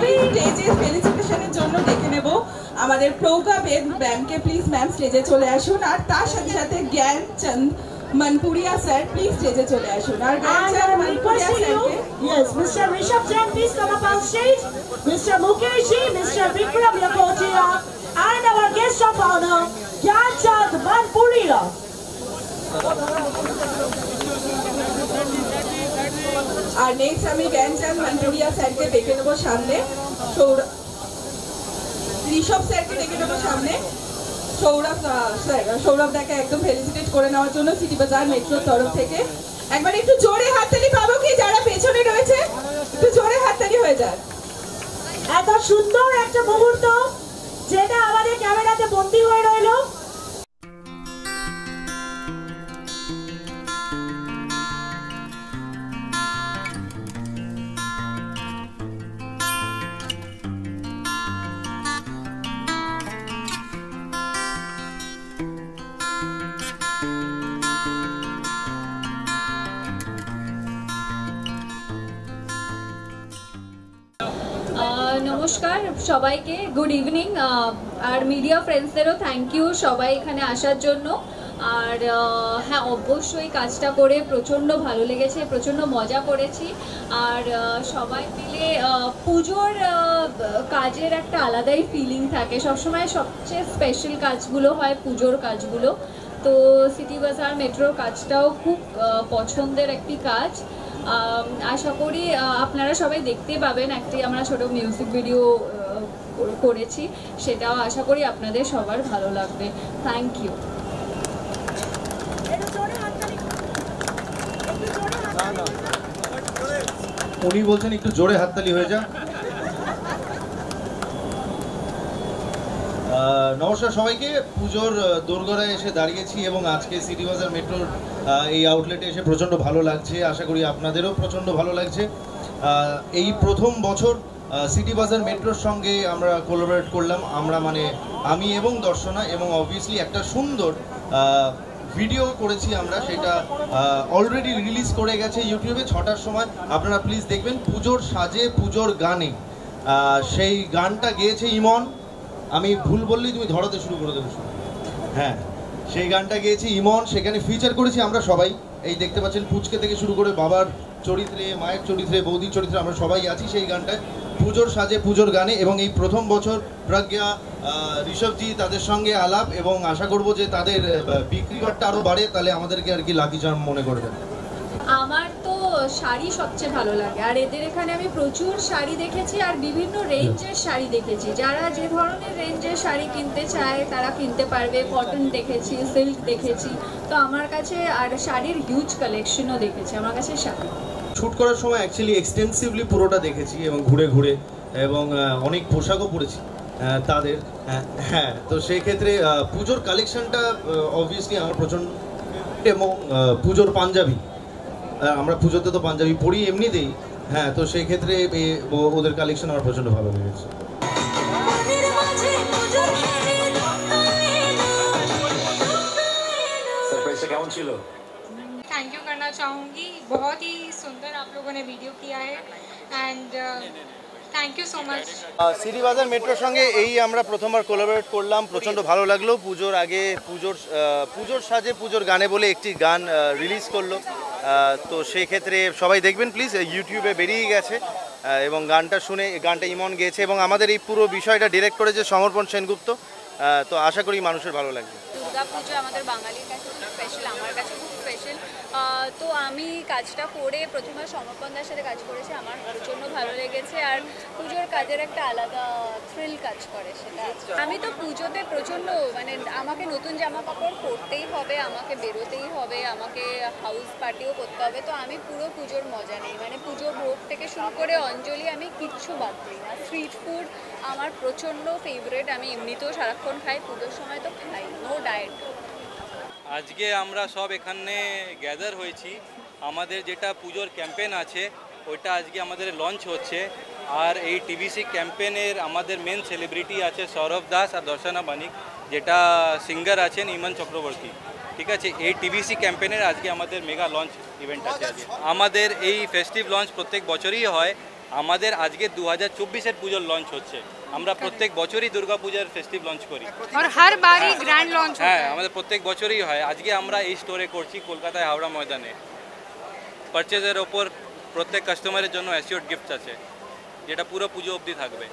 স্টেজে ফেলিসিটেশনের জন্য ডেকে নেব আমাদের প্রৌকা বেদ ম্যামকে। প্লিজ ম্যাম স্টেজে চলে আসুন। আর তার সাথে সাথে জ্ঞানচন্দ Manpuria sir, please stage chole ashun. Our জ্ঞানচন্দ Manpuria sir, yes, Mr. Rishabh Jain, please come up on stage. Mr. Mukesh ji, Mr. Vikram Lakotia, and our guest of honor, Gyanchand Manpuria. আর next আমি Gyanchand Manpuria স্যারকে ডেকে নেব সামনে। ঋষভ স্যারকে ডেকে নেব সামনে। সৌরভ দাকে একদম ফেলিসিটেট করে নেওয়ার জন্য সিটি বাজার মেট্রোর তরফ থেকে একবার একটু জোরে হাততালি পাবো কি? যারা পেছনে রয়েছে একটু জোরে হাততালি হয়ে যায়। এত সুন্দর একটা মুহূর্ত যেটা আমাদের ক্যামেরাতে বন্দী হয়ে রইল। নমস্কার সবাইকে, গুড ইভিনিং। আর মিডিয়া ফ্রেন্ডসদেরও থ্যাংক ইউ সবাই এখানে আসার জন্য। আর হ্যাঁ, অবশ্যই কাজটা করে প্রচণ্ড ভালো লেগেছে, প্রচণ্ড মজা করেছি। আর সবাই মিলে পুজোর কাজের একটা আলাদাই ফিলিং থাকে। সবসময় সবচেয়ে স্পেশাল কাজগুলো হয় পুজোর কাজগুলো। তো সিটি বাজার মেট্রোর কাজটাও খুব পছন্দের একটি কাজ। আশা করি আপনারা সবাই দেখতে পাবেন। একটি আমরা ছোট মিউজিক ভিডিও করেছি, সেটাও আশা করি আপনাদের সবার ভালো লাগবে। Thank you. উনি বলছেন একটু জোরে হাততালি হয়ে যা। নমস্কার সবাইকে। পুজোর দোরগোড়ায় এসে দাঁড়িয়েছি এবং আজকে সিটি বাজার মেট্রোর এই আউটলেটে এসে প্রচণ্ড ভালো লাগছে। আশা করি আপনাদেরও প্রচণ্ড ভালো লাগছে। এই প্রথম বছর সিটি বাজার মেট্রোর সঙ্গে আমরা কোলাবোরেট করলাম। আমরা মানে আমি এবং দর্শনা, এবং অবভিয়াসলি একটা সুন্দর ভিডিও করেছি আমরা, সেটা অলরেডি রিলিজ করে গেছে ইউটিউবে 6টার সময়। আপনারা প্লিজ দেখবেন। পুজোর সাজে পুজোর গানে সেই গানটা গেয়েছে ইমন। আমি ভুল বললেই তুমি ধরাতে শুরু করে দেবো। হ্যাঁ, সেই গানটা গেয়েছি ইমন। সেখানে ফিচার করেছি আমরা সবাই। এই দেখতে পাচ্ছেন পুচকে থেকে শুরু করে বাবার চরিত্রে, মায়ের চরিত্রে, বৌদির চরিত্রে আমরা সবাই আছি সেই গানটায়, পুজোর সাজে পুজোর গানে। এবং এই প্রথম বছর প্রজ্ঞা, ঋষভজি তাদের সঙ্গে আলাপ, এবং আশা করব যে তাদের বিক্রি বাট্টা আরও বাড়ে, তাহলে আমাদেরকে আর কি লাকি চার্ম মনে করবেন। আমার তো শাড়ি সবচেয়ে ভালো লাগে। আর এদের এখানে আমি প্রচুর শাড়ি দেখেছি আর বিভিন্ন রেঞ্জের শাড়ি দেখেছি। যারা যে ধরনের রেঞ্জের শাড়ি কিনতে চায় তারা কিনতে পারবে। কটন দেখেছি, সিল্ক দেখেছি। তো আমার কাছে আর শাড়ির হিউজ কালেকশনও দেখেছি আমার কাছে শাড়ি। শ্যুট করার সময় অ্যাকচুয়ালি এক্সটেন্সিভলি পুরোটা দেখেছি এবং ঘুরে ঘুরে, এবং অনেক পোশাকও পরেছি তাদের। হ্যাঁ, তো সেই ক্ষেত্রে পুজোর কালেকশনটা অবভিয়াসলি আমার প্রচণ্ড, এবং পুজোর পাঞ্জাবি, আমরা পুজোতে তো পাঞ্জাবি পরি এমনিতেই। হ্যাঁ, তো সেই ক্ষেত্রে ওদের কালেকশন আমার প্রচণ্ড ভালো লেগেছে। सरप्राइज কেমন ছিল? थैंक यू करना चाहूँगी, बहुत ही सुंदर आप लोगों ने वीडियो किया है and thank you so much. City বাজার মেট্রোর সঙ্গে এই আমরা প্রথমবার কোলাবোরেট করলাম, প্রচণ্ড ভালো লাগলো। পুজোর আগে পুজোর সাজে পুজোর গানে বলে একটি গান রিলিজ করলো। তো সেই ক্ষেত্রে সবাই দেখবেন প্লিজ, ইউটিউবে বেরিয়ে গেছে। এবং গানটা শুনে, গানটা ইমন গেয়েছে, এবং আমাদের এই পুরো বিষয়টা ডিরেক্ট করেছে সমর্পণ সেনগুপ্ত। তো আশা করি মানুষের ভালো লাগবে। দুর্গা পুজো আমাদের বাঙালির কাছে খুব স্পেশাল, আমার কাছে খুব স্পেশাল। তো আমি কাজটা করে প্রথমে সমর্পণদার সাথে কাজ করেছি, আমার প্রচণ্ড ভালো লেগেছে। আর পুজোর কাজের একটা আলাদা থ্রিল কাজ করে সেটা। আমি তো পুজোতে প্রচণ্ড মানে আমাকে নতুন জামা কাপড় পরতেই হবে, আমাকে বেরোতেই হবে, আমাকে হাউস পার্টিও করতে হবে। তো আমি পুরো পুজোর মজা নিই, মানে পুজো ভোগ থেকে শুরু করে অঞ্জলি আমি কিচ্ছু বাদ দিই না। স্ট্রিট ফুড আমার প্রচণ্ড ফেভারিট, আমি এমনিতেও সারাক্ষণ খাই, পুজোর সময় তো খাই, নো ডায়েট। আজকে আমরা সব এখানে গ্যাদার হয়েছি। আমাদের যেটা পুজোর ক্যাম্পেন আছে ওইটা আজকে আমাদের লঞ্চ হচ্ছে। আর এই টিভিসি ক্যাম্পেনের আমাদের মেন সেলিব্রিটি আছে সৌরভ দাস আর দর্শনা বানিক, যেটা সিঙ্গার আছেন ইমন চক্রবর্তী। ঠিক আছে, এই টিভিসি ক্যাম্পেনের আজকে আমাদের মেগা লঞ্চ ইভেন্ট আছে। আজকে আমাদের এই ফেস্টিভ লঞ্চ প্রত্যেক বছরই হয়, আমাদের আজকে 2024-এর পুজোর লঞ্চ হচ্ছে। আমরা প্রত্যেক বছরই দুর্গা পূজার ফেস্টিভ লঞ্চ করি और हर बार ही ग्रैंड लॉन्च होता হ্যাঁ है। আমাদের প্রত্যেক বছরই হয়। আজকে আমরা এই স্টোরে করছি কলকাতায় হাওড়া ময়দানে। পারচেজের ওপর প্রত্যেক কাস্টমারের জন্য অ্যাসিওর্ড গিফট আছে যেটা পুরো পুজো অবধি থাকবে।